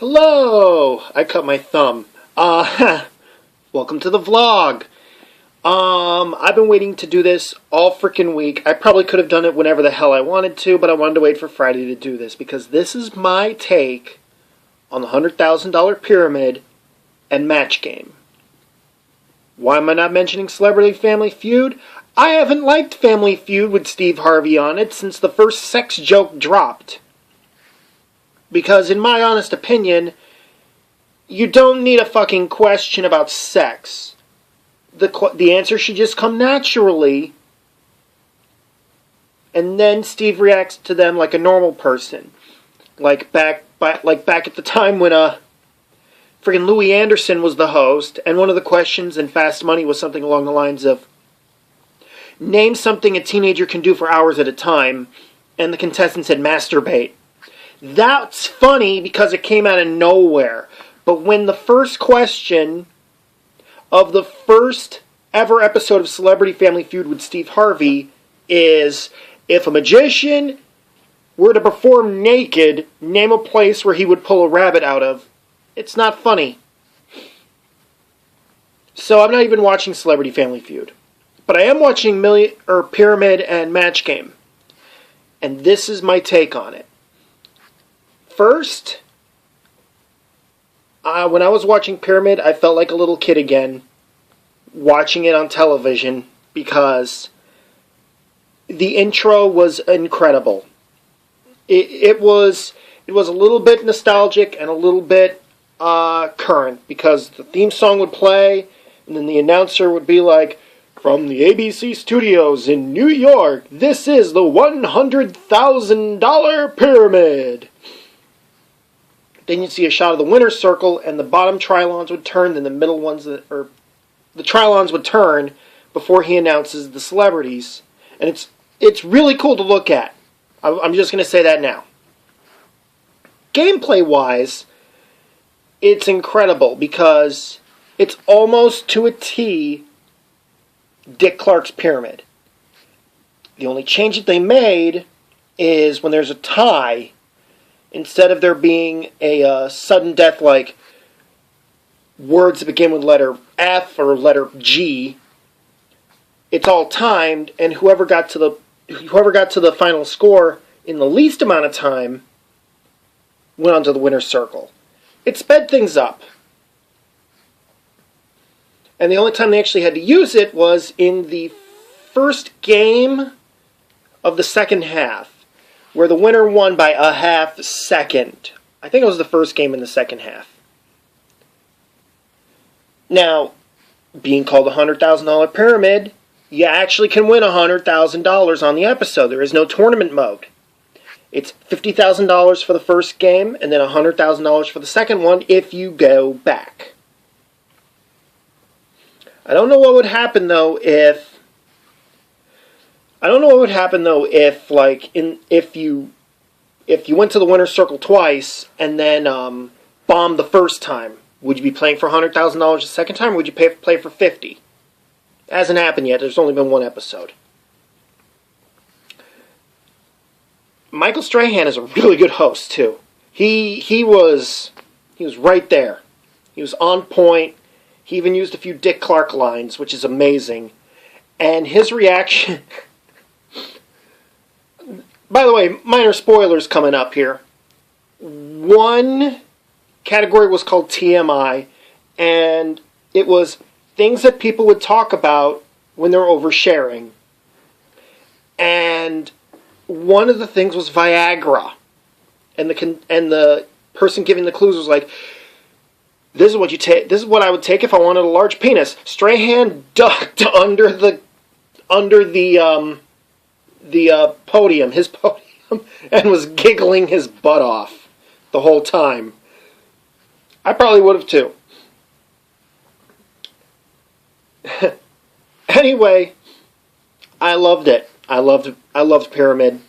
Hello! I cut my thumb. Welcome to the vlog. I've been waiting to do this all freaking week. I probably could have done it whenever the hell I wanted to, but I wanted to wait for Friday to do this because this is my take on the $100,000 pyramid and match game. Why am I not mentioning Celebrity Family Feud? I haven't liked Family Feud with Steve Harvey on it since the first sex joke dropped. Because in my honest opinion, you don't need a fucking question about sex. The answer should just come naturally. And then Steve reacts to them like a normal person. Like back at the time when friggin' Louis Anderson was the host, and one of the questions in Fast Money was something along the lines of, name something a teenager can do for hours at a time, and the contestant said masturbate. That's funny because it came out of nowhere. But when the first question of the first ever episode of Celebrity Family Feud with Steve Harvey is, if a magician were to perform naked, name a place where he would pull a rabbit out of, it's not funny. So I'm not even watching Celebrity Family Feud. But I am watching Pyramid and Match Game. And this is my take on it. First, when I was watching Pyramid, I felt like a little kid again, watching it on television, because the intro was incredible. It was a little bit nostalgic and a little bit current, because the theme song would play, and then the announcer would be like, from the ABC studios in New York, this is the $100,000 pyramid. Then you'd see a shot of the winner's circle, and the bottom trilons would turn, then the middle ones, the trilons would turn before he announces the celebrities. And it's really cool to look at. I'm just going to say that now. Gameplay-wise, it's incredible because it's almost to a T Dick Clark's Pyramid. The only change that they made is when there's a tie, instead of there being a sudden death like words that begin with letter F or letter G, it's all timed, and whoever got to the final score in the least amount of time went on to the winner's circle. It sped things up. And the only time they actually had to use it was in the first game of the second half, where the winner won by a half second. I think it was the first game in the second half. Now, being called the $100,000 pyramid, you actually can win $100,000 on the episode. There is no tournament mode. It's $50,000 for the first game, and then $100,000 for the second one if you go back. I don't know what would happen though if you went to the winner's circle twice and then bombed the first time. Would you be playing for $100,000 the second time, or would you play for $50,000? It hasn't happened yet. There's only been one episode. Michael Strahan is a really good host too. He was right there. He was on point. He even used a few Dick Clark lines, which is amazing. And his reaction... By the way, minor spoilers coming up here. One category was called TMI, and it was things that people would talk about when they're oversharing. And one of the things was Viagra. And the person giving the clues was like, This is what I would take if I wanted a large penis. Strahan ducked under the podium, his podium, and was giggling his butt off the whole time. I probably would have too. Anyway, I loved it. I loved Pyramid.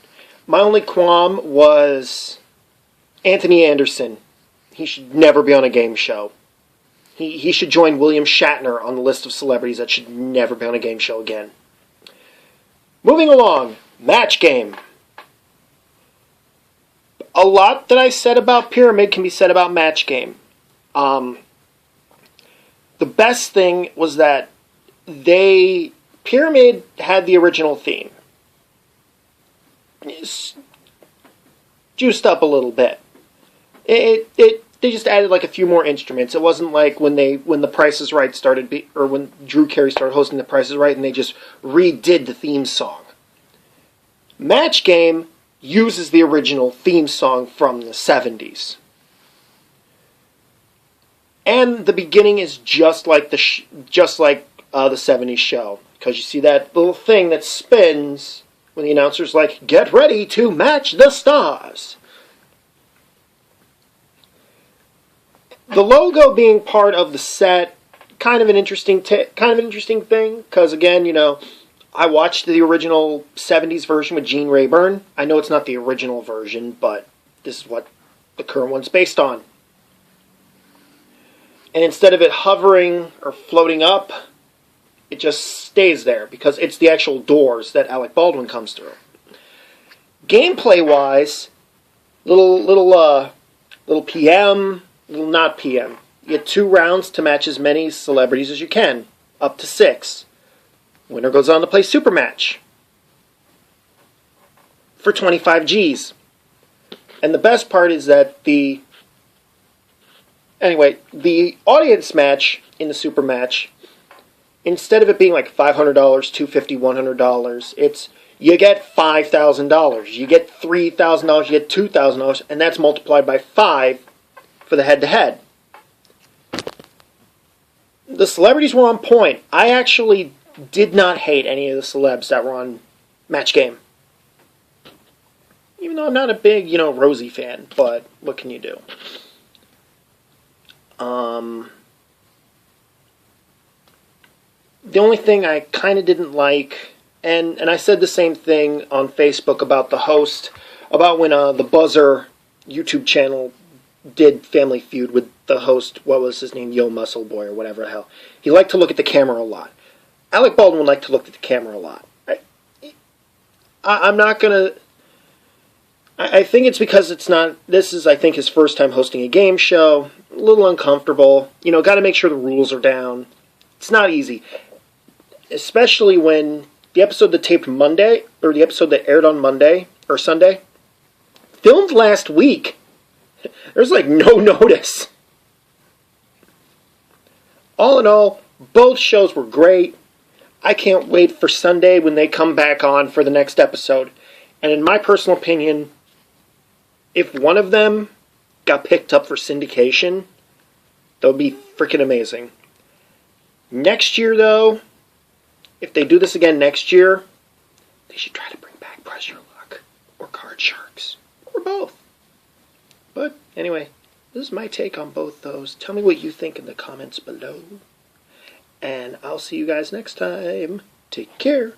My only qualm was Anthony Anderson. He should never be on a game show. He should join William Shatner on the list of celebrities that should never be on a game show again. Moving along, Match Game. a lot that I said about Pyramid can be said about Match Game. The best thing was that Pyramid had the original theme. It's juiced up a little bit. They just added like a few more instruments. It wasn't like when The Price is Right started, or when Drew Carey started hosting The Price is Right, and they just redid the theme song. Match Game uses the original theme song from the 70s. And the beginning is just like the 70s show, because you see that little thing that spins when the announcer's like, "Get ready to match the stars." The logo being part of the set, kind of an interesting thing, because again, I watched the original 70s version with Gene Rayburn. I know it's not the original version, but this is what the current one's based on. And instead of it hovering or floating up, it just stays there, because it's the actual doors that Alec Baldwin comes through. Gameplay-wise, little PM, little not PM. You get 2 rounds to match as many celebrities as you can, up to 6. Winner goes on to play Super Match for 25 G's. And the best part is that the audience match in the Super Match, instead of it being like $500, $250, $100, it's you get $5,000, you get $3,000, you get $2,000, and that's multiplied by 5 for the head-to-head. The celebrities were on point. I actually did not hate any of the celebs that were on Match Game. Even though I'm not a big, Rosie fan, but what can you do? The only thing I kind of didn't like, and I said the same thing on Facebook about the host, about when the Buzzer YouTube channel did Family Feud with the host, what was his name, Yo Muscle Boy or whatever the hell. He liked to look at the camera a lot. Alec Baldwin liked to look at the camera a lot. I'm not going to... I think it's because it's not... This is, I think, his first time hosting a game show. A little uncomfortable. Got to make sure the rules are down. It's not easy. Especially when the episode that taped Monday, or the episode that aired on Monday, or Sunday, filmed last week. There's like no notice. All in all, both shows were great. I can't wait for Sunday when they come back on for the next episode. And in my personal opinion, if one of them got picked up for syndication, that would be freaking amazing. Next year, though, if they do this again next year, they should try to bring back Press Your Luck or Card Sharks or both. But anyway, this is my take on both those. Tell me what you think in the comments below. And I'll see you guys next time. Take care.